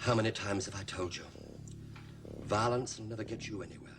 How many times have I told you? Violence will never get you anywhere.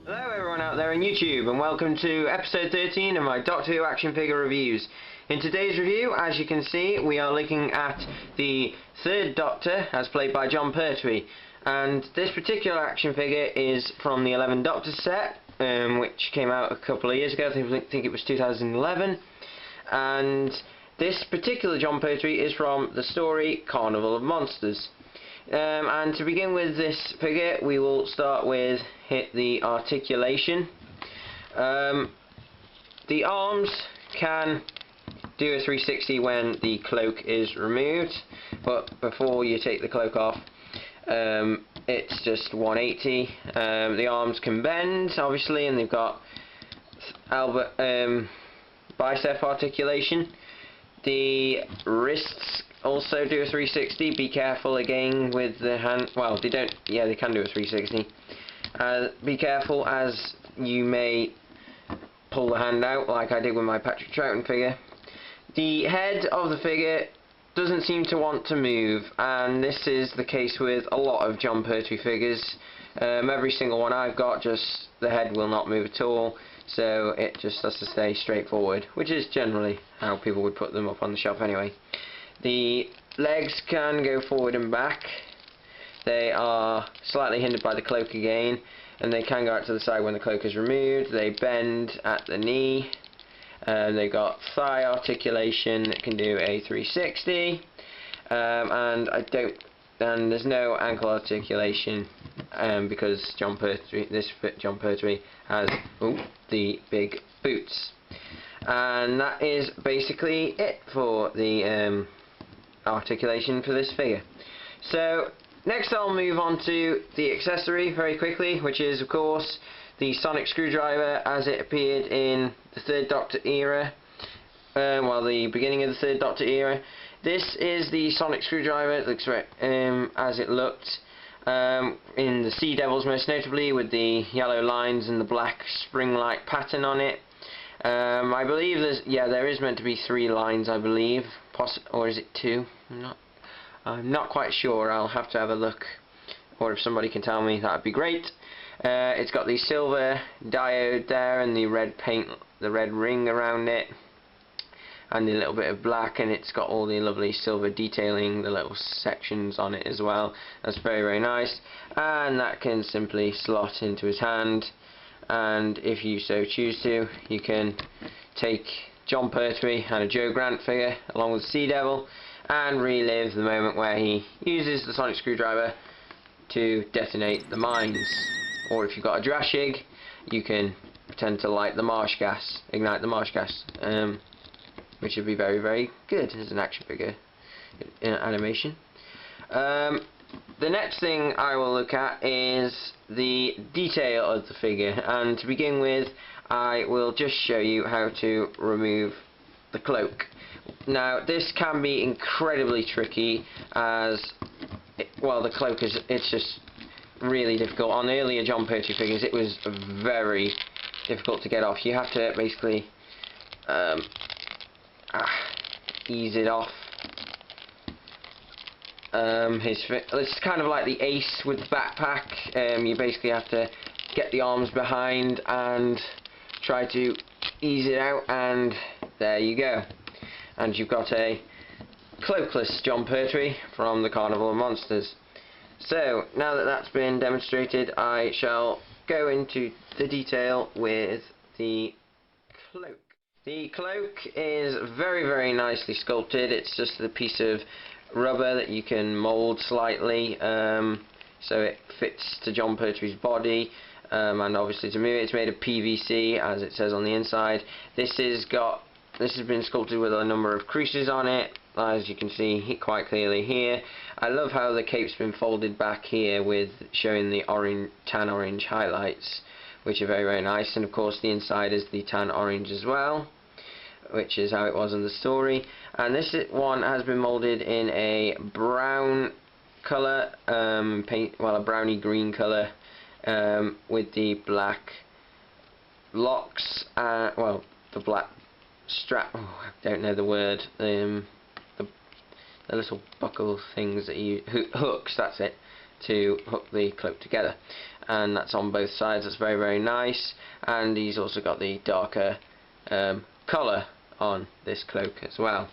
Hello everyone out there on YouTube, and welcome to episode 13 of my Doctor Who action figure reviews. In today's review, as you can see, we are looking at the Third Doctor as played by Jon Pertwee, and this particular action figure is from the 11 Doctor set, which came out a couple of years ago. I think it was 2011, and this particular Jon Pertwee is from the story Carnival of Monsters. And to begin with this figure, we will start with the articulation. The arms can do a 360 when the cloak is removed, but before you take the cloak off, it's just 180. The arms can bend, obviously, and they've got bicep articulation. The wrists also do a 360. Be careful again with the hand. Well, they don't. Yeah, they can do a 360. Be careful, as you may pull the hand out, like I did with my Patrick Troughton figure. The head of the figure doesn't seem to want to move, and this is the case with a lot of Jon Pertwee figures. Every single one I've got, just the head will not move at all, so it just has to stay straight forward, which is generally how people would put them up on the shelf anyway. The legs can go forward and back. They are slightly hindered by the cloak again, and they can go out to the side when the cloak is removed. They bend at the knee. They've got thigh articulation that can do a 360, and there's no ankle articulation because Jon Pertwee has the big boots. And that is basically it for the articulation for this figure. So next I'll move on to the accessory very quickly, which is of course the sonic screwdriver as it appeared in the Third Doctor era, the beginning of the Third Doctor era. This is the sonic screwdriver. It looks as it looked in the Sea Devils, most notably, with the yellow lines and the black spring-like pattern on it. I believe there is meant to be 3 lines, I believe, or is it 2? I'm not quite sure. I'll have to have a look, or if somebody can tell me, that'd be great. It's got the silver diode there and the red paint, the red ring around it, and the little bit of black, and it's got all the lovely silver detailing, the little sections on it as well. That's very, very nice, and that can simply slot into his hand. And if you so choose to, you can take Jon Pertwee and a Joe Grant figure along with Sea Devil and relive the moment where he uses the sonic screwdriver to detonate the mines. Or if you've got a Drashig, you can pretend to light the marsh gas, ignite the marsh gas, which would be very, very good as an action figure animation. The next thing I will look at is the detail of the figure, and to begin with I will just show you how to remove the cloak. Now this can be incredibly tricky, as the cloak it's just really difficult. On the earlier Jon Pertwee figures it was very difficult to get off. You have to basically ease it off. It's kind of like the Ace with the backpack. You basically have to get the arms behind and try to ease it out, and there you go. And you've got a cloakless Jon Pertwee from the Carnival of Monsters. So now that that's been demonstrated, I shall go into the detail with the cloak. The cloak is very, very nicely sculpted. It's just a piece of rubber that you can mould slightly, so it fits to Jon Pertwee's body, and obviously to move it, it's made of PVC, as it says on the inside. This has been sculpted with a number of creases on it, as you can see quite clearly here. I love how the cape's been folded back here with showing the tan orange highlights, which are very, very nice. And of course the inside is the tan orange as well, which is how it was in the story. And this one has been moulded in a brown colour, a browny green colour, with the black locks, the black strap, I don't know the word, the little buckle things that you, hooks, that's it, to hook the cloak together. And that's on both sides. That's very, very nice. And he's also got the darker collar on this cloak as well.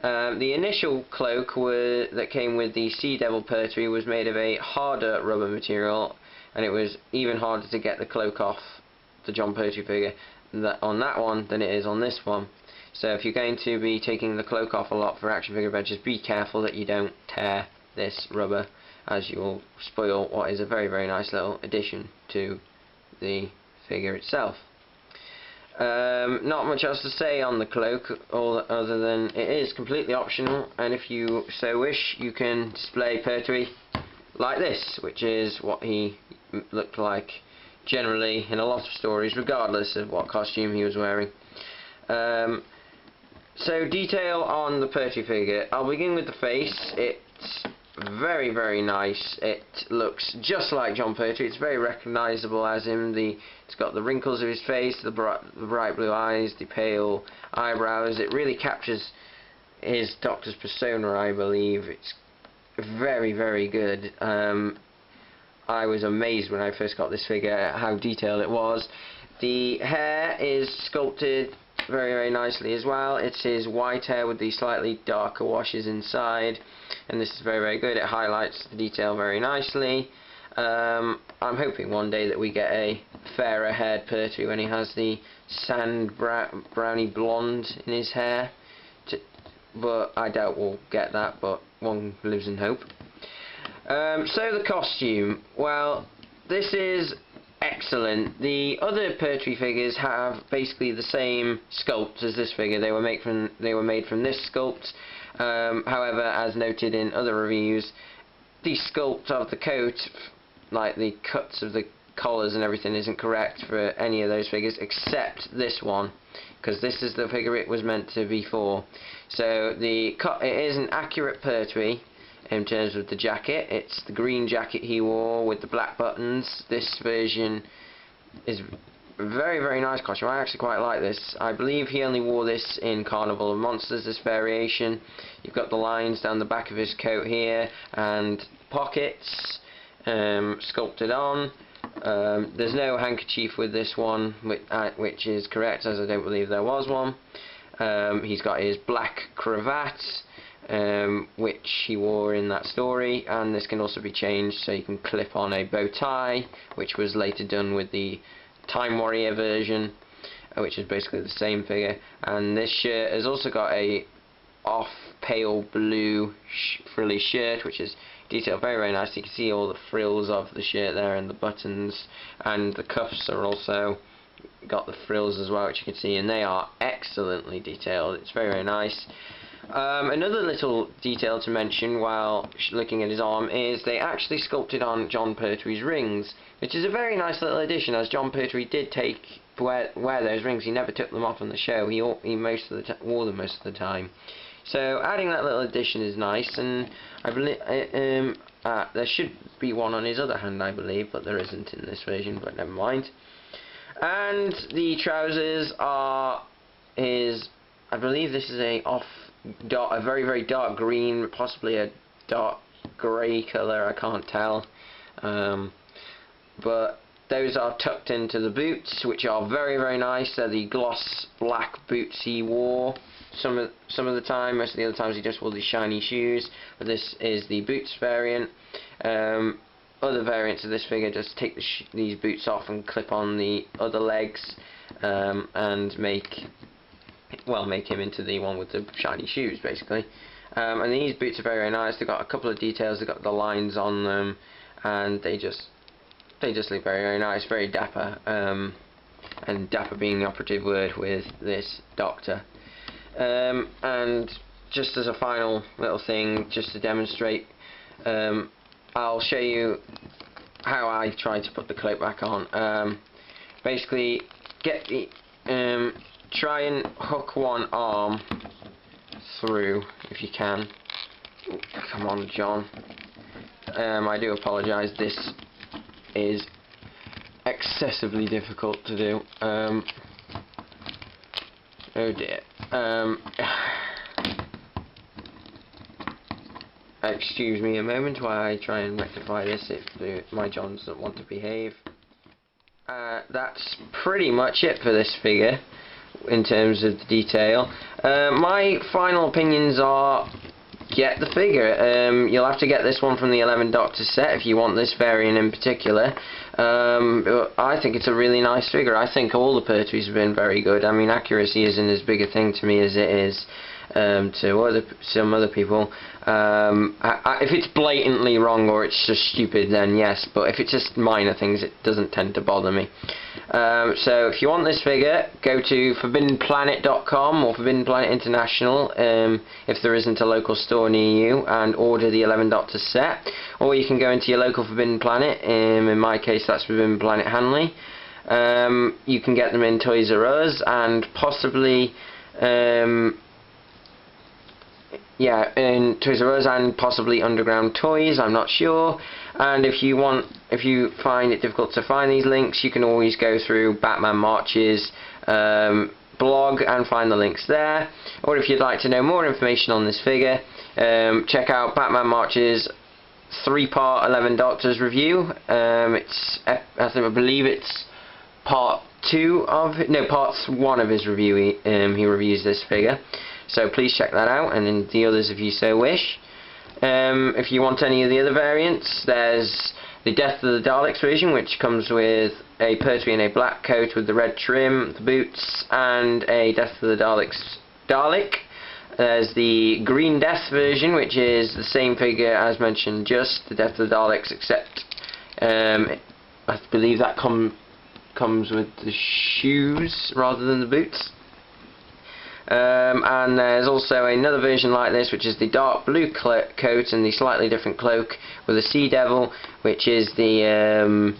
The initial cloak that came with the Sea Devil Pertwee was made of a harder rubber material, and it was even harder to get the cloak off the Jon Pertwee figure on that one than it is on this one. So if you're going to be taking the cloak off a lot for action figure adventures, be careful that you don't tear this rubber, as you will spoil what is a very, very nice little addition to the figure itself. Not much else to say on the cloak, other than it is completely optional, and if you so wish you can display Pertwee like this, which is what he looked like generally in a lot of stories, regardless of what costume he was wearing. So detail on the Pertwee figure. I'll begin with the face. It's very, very nice. It looks just like Jon Pertwee. It's very recognisable as him. It's got the wrinkles of his face, the bright blue eyes, the pale eyebrows. It really captures his Doctor's persona, I believe. It's very, very good. I was amazed when I first got this figure at how detailed it was. The hair is sculpted very, very nicely as well. It's his white hair with the slightly darker washes inside, and this is very, very good. It highlights the detail very nicely. I'm hoping one day that we get a fairer haired Pertwee when he has the browny blonde in his hair, but I doubt we'll get that, but one lives in hope. So the costume, well, this is excellent. The other Pertwee figures have basically the same sculpt as this figure. They were made from this sculpt. However, as noted in other reviews, the sculpt of the coat, like the cuts of the collars and everything, isn't correct for any of those figures except this one, because this is the figure it was meant to be for. So it is an accurate Pertwee in terms of the jacket. It's the green jacket he wore with the black buttons. This version is a very, very nice costume. I actually quite like this. I believe he only wore this in Carnival of Monsters, this variation. You've got the lines down the back of his coat here, and pockets sculpted on. There's no handkerchief with this one, which is correct, as I don't believe there was one. He's got his black cravat, which he wore in that story, and this can also be changed so you can clip on a bow tie, which was later done with the Time Warrior version, which is basically the same figure. And this shirt has also got a off pale blue frilly shirt, which is detailed very, very nice. You can see all the frills of the shirt there, and the buttons, and the cuffs are also got the frills as well, which you can see, and they are excellently detailed. It's very, very nice. Another little detail to mention while looking at his arm is they actually sculpted on Jon Pertwee's rings, which is a very nice little addition, as Jon Pertwee did wear those rings. He never took them off on the show. He wore them most of the time. So adding that little addition is nice, and I believe there should be one on his other hand, I believe, but there isn't in this version, but never mind. And the trousers are I believe this is a very, very dark green, possibly a dark grey colour, I can't tell. But those are tucked into the boots, which are very, very nice. They're the gloss black boots he wore some of the time. Most of the other times he just wore the shiny shoes, but this is the boots variant. Other variants of this figure just take these boots off and clip on the other legs, and make him into the one with the shiny shoes, basically. And these boots are very, very nice. They've got a couple of details. They've got the lines on them, and they just look very, very nice, very dapper. And dapper being the operative word with this Doctor. And just as a final little thing, just to demonstrate, I'll show you how I tried to put the cloak back on. basically get the try and hook one arm through if you can. Ooh, come on, John. I do apologise. This is excessively difficult to do. Oh dear. Excuse me a moment while I try and rectify this if my John doesn't want to behave. That's pretty much it for this figure in terms of the detail. My final opinions are, get the figure. You'll have to get this one from the 11 Doctor set if you want this variant in particular. I think it's a really nice figure. I think all the Pertwees have been very good. I mean, accuracy isn't as big a thing to me as it is to some other people. If it's blatantly wrong or it's just stupid, then yes, but if it's just minor things, it doesn't tend to bother me. So if you want this figure, go to forbiddenplanet.com or Forbidden Planet International if there isn't a local store near you, and order the 11 Doctor set, or you can go into your local Forbidden Planet. In my case, that's Forbidden Planet Hanley. You can get them in Toys R Us and possibly in Toys R Us and possibly Underground Toys, I'm not sure. And if you find it difficult to find these links, you can always go through Batman March's blog and find the links there. Or if you'd like to know more information on this figure, check out Batman March's 3-part 11 Doctors review. I believe it's part 1 of his review. He reviews this figure. So please check that out, and then the others if you so wish. If you want any of the other variants, there's the Death of the Daleks version, which comes with a Pertwee in a black coat with the red trim, the boots, and a Death of the Daleks Dalek. There's the Green Death version, which is the same figure as mentioned, just the Death of the Daleks, except I believe that comes with the shoes rather than the boots. And there's also another version like this, which is the dark blue coat and the slightly different cloak with a Sea Devil, which is the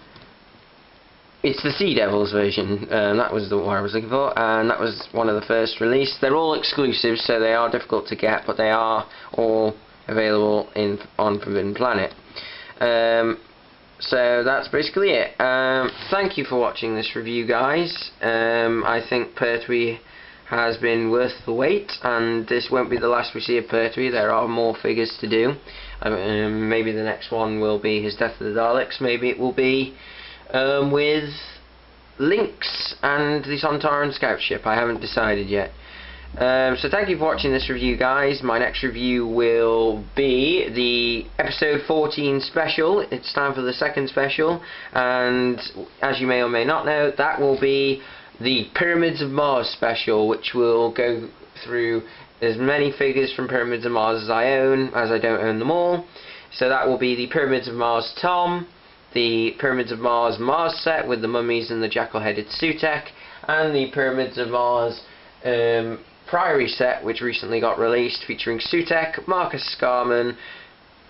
it's the Sea Devil's version. That was the one I was looking for, and that was one of the first released. They're all exclusive, so they are difficult to get, but they are all available on Forbidden Planet. So that's basically it. Thank you for watching this review, guys. I think Pertwee has been worth the wait, and this won't be the last we see of Pertwee. There are more figures to do. Maybe the next one will be his Death of the Daleks. Maybe it will be with Lynx and the Sontaran scout ship. I haven't decided yet. So thank you for watching this review, guys. My next review will be the episode 14 special. It's time for the second special, and as you may or may not know, that will be the Pyramids of Mars special, which will go through as many figures from Pyramids of Mars as I own, as I don't own them all. So that will be the Pyramids of Mars Tom, the Pyramids of Mars Mars set with the mummies and the jackal-headed Sutek, and the Pyramids of Mars Priory set, which recently got released, featuring Sutek, Marcus Scarman,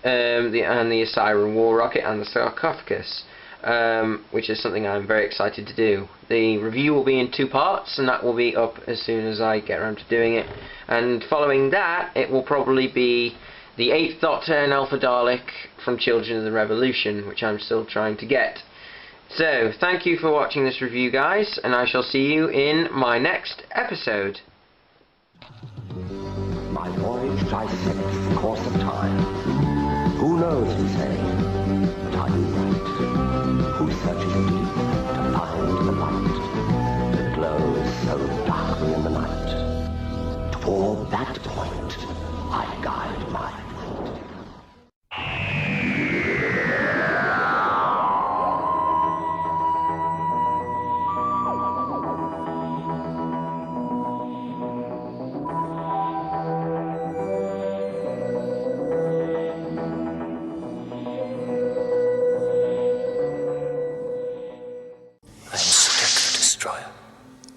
and the Osiris War Rocket and the sarcophagus. Which is something I'm very excited to do. The review will be in 2 parts, and that will be up as soon as I get around to doing it. And following that, it will probably be the 8th Doctor and Alpha Dalek from Children of the Revolution, which I'm still trying to get. So, thank you for watching this review, guys, and I shall see you in my next episode. My voyage dissects the course of time. Who knows, we say, but are you right? Who searches deep to find the light that glows so darkly in the night? Toward that point, I guide my flight.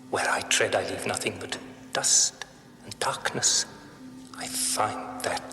Where I tread, I leave nothing but dust and darkness. I find that